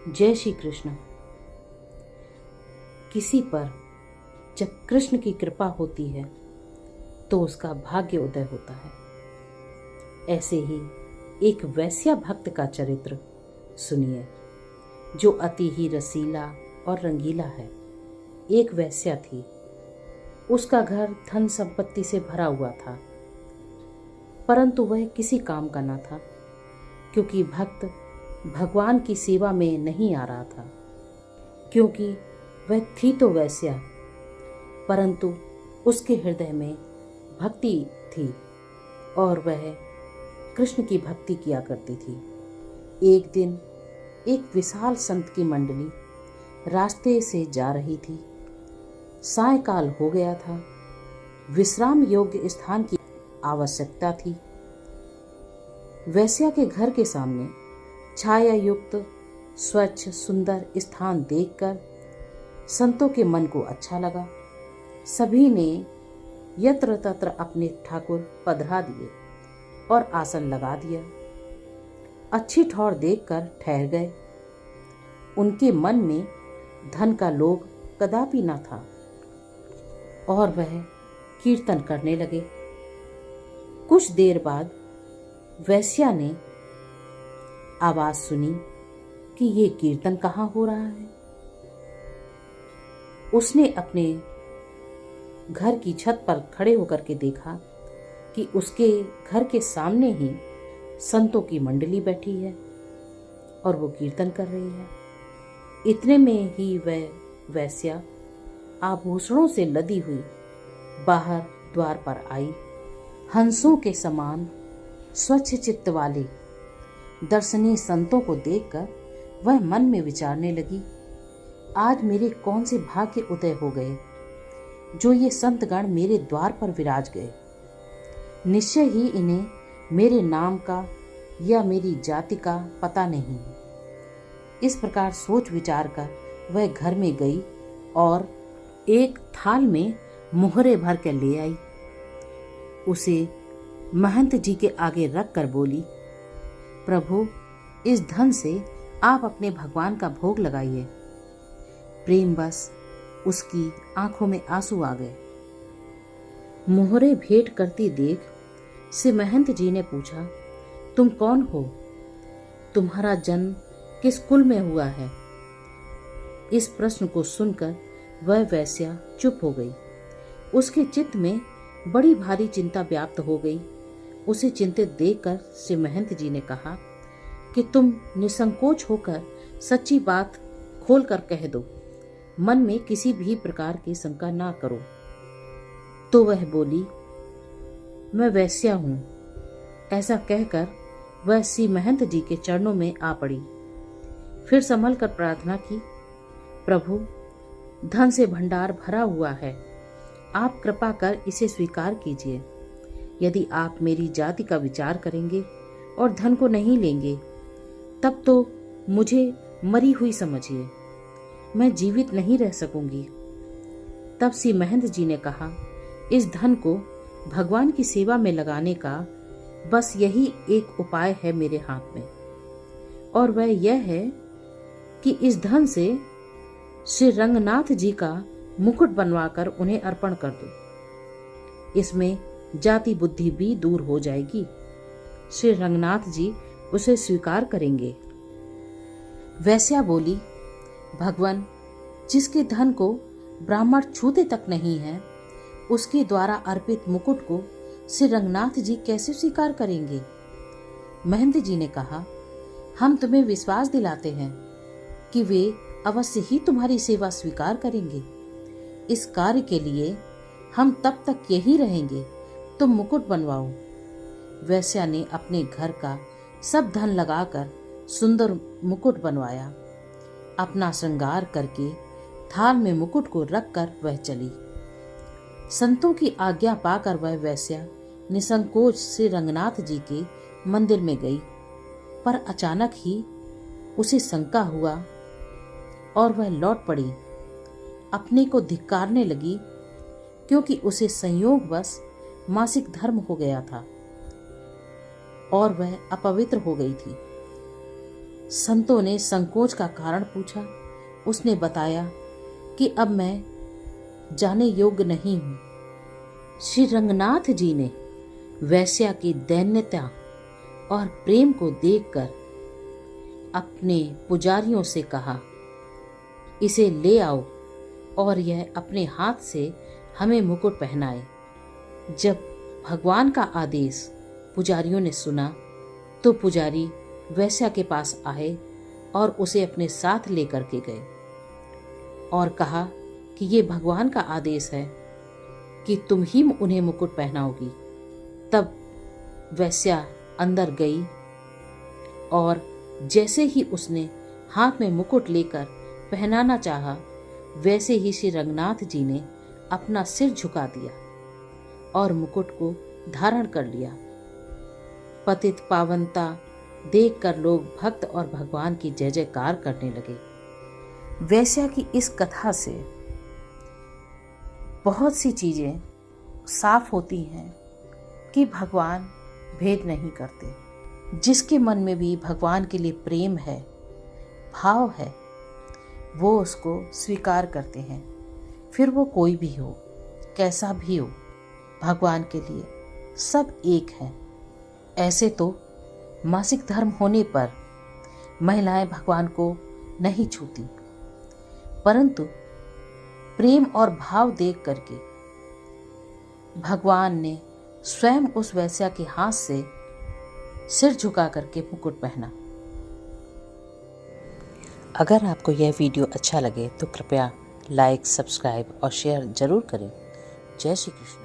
जय श्री कृष्ण। किसी पर जब कृष्ण की कृपा होती है तो उसका भाग्य उदय होता है। ऐसे ही एक वैश्या भक्त का चरित्र सुनिए, जो अति ही रसीला और रंगीला है। एक वैश्या थी। उसका घर धन संपत्ति से भरा हुआ था, परंतु वह किसी काम का न था, क्योंकि भक्त भगवान की सेवा में नहीं आ रहा था। क्योंकि वह थी तो वैश्या, परंतु उसके हृदय में भक्ति थी और वह कृष्ण की भक्ति किया करती थी। एक दिन एक विशाल संत की मंडली रास्ते से जा रही थी। सायंकाल हो गया था। विश्राम योग्य स्थान की आवश्यकता थी। वैश्या के घर के सामने छाया युक्त स्वच्छ सुंदर स्थान देखकर संतों के मन को अच्छा लगा। सभी ने यत्र तत्र अपने ठाकुर पधरा दिए और आसन लगा दिया। अच्छी ठौर देखकर ठहर गए। उनके मन में धन का लोभ कदापि न था और वह कीर्तन करने लगे। कुछ देर बाद वैश्या ने आवाज सुनी कि ये कीर्तन कहाँ हो रहा है। उसने अपने घर की छत पर खड़े होकर के देखा कि उसके घर के सामने ही संतों की मंडली बैठी है और वो कीर्तन कर रही है। इतने में ही वह वैश्या आभूषणों से लदी हुई बाहर द्वार पर आई। हंसों के समान स्वच्छ चित्त वाले दर्शनीय संतों को देखकर वह मन में विचारने लगी, आज मेरे कौन से भाग्य उदय हो गए जो ये संतगण मेरे द्वार पर विराज गए। निश्चय ही इन्हें मेरे नाम का या मेरी जाति का पता नहीं। इस प्रकार सोच विचार कर वह घर में गई और एक थाल में मुहरे भर कर ले आई। उसे महंत जी के आगे रख कर बोली, प्रभु, इस धन से आप अपने भगवान का भोग लगाइए। प्रेम बस उसकी आंखों में आंसू आ गए। मोहरे भेंट करती देख से महंत जी ने पूछा, तुम कौन हो? तुम्हारा जन्म किस कुल में हुआ है? इस प्रश्न को सुनकर वह वैश्या चुप हो गई। उसके चित्त में बड़ी भारी चिंता व्याप्त हो गई। उसे चिंतित देखकर श्री महंत जी ने कहा कि तुम निसंकोच होकर सच्ची बात खोलकर कह दो, मन में किसी भी प्रकार की शंका ना करो। तो वह बोली, मैं वैश्या हूं। ऐसा कहकर वह श्री महंत जी के चरणों में आ पड़ी। फिर संभल कर प्रार्थना की, प्रभु, धन से भंडार भरा हुआ है, आप कृपा कर इसे स्वीकार कीजिए। यदि आप मेरी जाति का विचार करेंगे और धन को नहीं लेंगे, तब तो मुझे मरी हुई समझिए, मैं जीवित नहीं रह सकूंगी। तब श्री महंत जी ने कहा, इस धन को भगवान की सेवा में लगाने का बस यही एक उपाय है मेरे हाथ में, और वह यह है कि इस धन से श्री रंगनाथ जी का मुकुट बनवाकर उन्हें अर्पण कर दो। इसमें जाति बुद्धि भी दूर हो जाएगी। श्री रंगनाथ जी उसे स्वीकार करेंगे। वैश्या बोली, भगवान, जिसके धन को ब्राह्मण छूते तक नहीं है, उसके द्वारा अर्पित मुकुट को श्री रंगनाथ जी कैसे स्वीकार करेंगे? महंत जी ने कहा, हम तुम्हें विश्वास दिलाते हैं कि वे अवश्य ही तुम्हारी सेवा स्वीकार करेंगे। इस कार्य के लिए हम तब तक यही रहेंगे, तुम मुकुट बनवाओ। वैश्या ने अपने घर का सब धन लगाकर सुंदर मुकुट बनवाया। अपना श्रृंगार करके थाल में मुकुट को रखकर वह चली। संतों की आज्ञा पाकर वह वैश्या निसंकोच श्री रंगनाथ जी के मंदिर में गई, पर अचानक ही उसे शंका हुआ और वह लौट पड़ी। अपने को धिक्कारने लगी, क्योंकि उसे संयोगवश मासिक धर्म हो गया था और वह अपवित्र हो गई थी। संतों ने संकोच का कारण पूछा। उसने बताया कि अब मैं जाने योग्य नहीं हूँ। श्री रंगनाथ जी ने वेश्या की दैन्यता और प्रेम को देखकर अपने पुजारियों से कहा, इसे ले आओ और यह अपने हाथ से हमें मुकुट पहनाए। जब भगवान का आदेश पुजारियों ने सुना तो पुजारी वेश्या के पास आए और उसे अपने साथ लेकर के गए और कहा कि ये भगवान का आदेश है कि तुम ही उन्हें मुकुट पहनाओगी। तब वेश्या अंदर गई और जैसे ही उसने हाथ में मुकुट लेकर पहनाना चाहा, वैसे ही श्री रंगनाथ जी ने अपना सिर झुका दिया और मुकुट को धारण कर लिया। पतित पावनता देखकर लोग भक्त और भगवान की जय जयकार करने लगे। वेश्या की इस कथा से बहुत सी चीज़ें साफ होती हैं कि भगवान भेद नहीं करते। जिसके मन में भी भगवान के लिए प्रेम है, भाव है, वो उसको स्वीकार करते हैं। फिर वो कोई भी हो, कैसा भी हो, भगवान के लिए सब एक हैं। ऐसे तो मासिक धर्म होने पर महिलाएं भगवान को नहीं छूती, परंतु प्रेम और भाव देख करके भगवान ने स्वयं उस वेश्या के हाथ से सिर झुका करके मुकुट पहना। अगर आपको यह वीडियो अच्छा लगे तो कृपया लाइक, सब्सक्राइब और शेयर जरूर करें। जय श्री कृष्ण।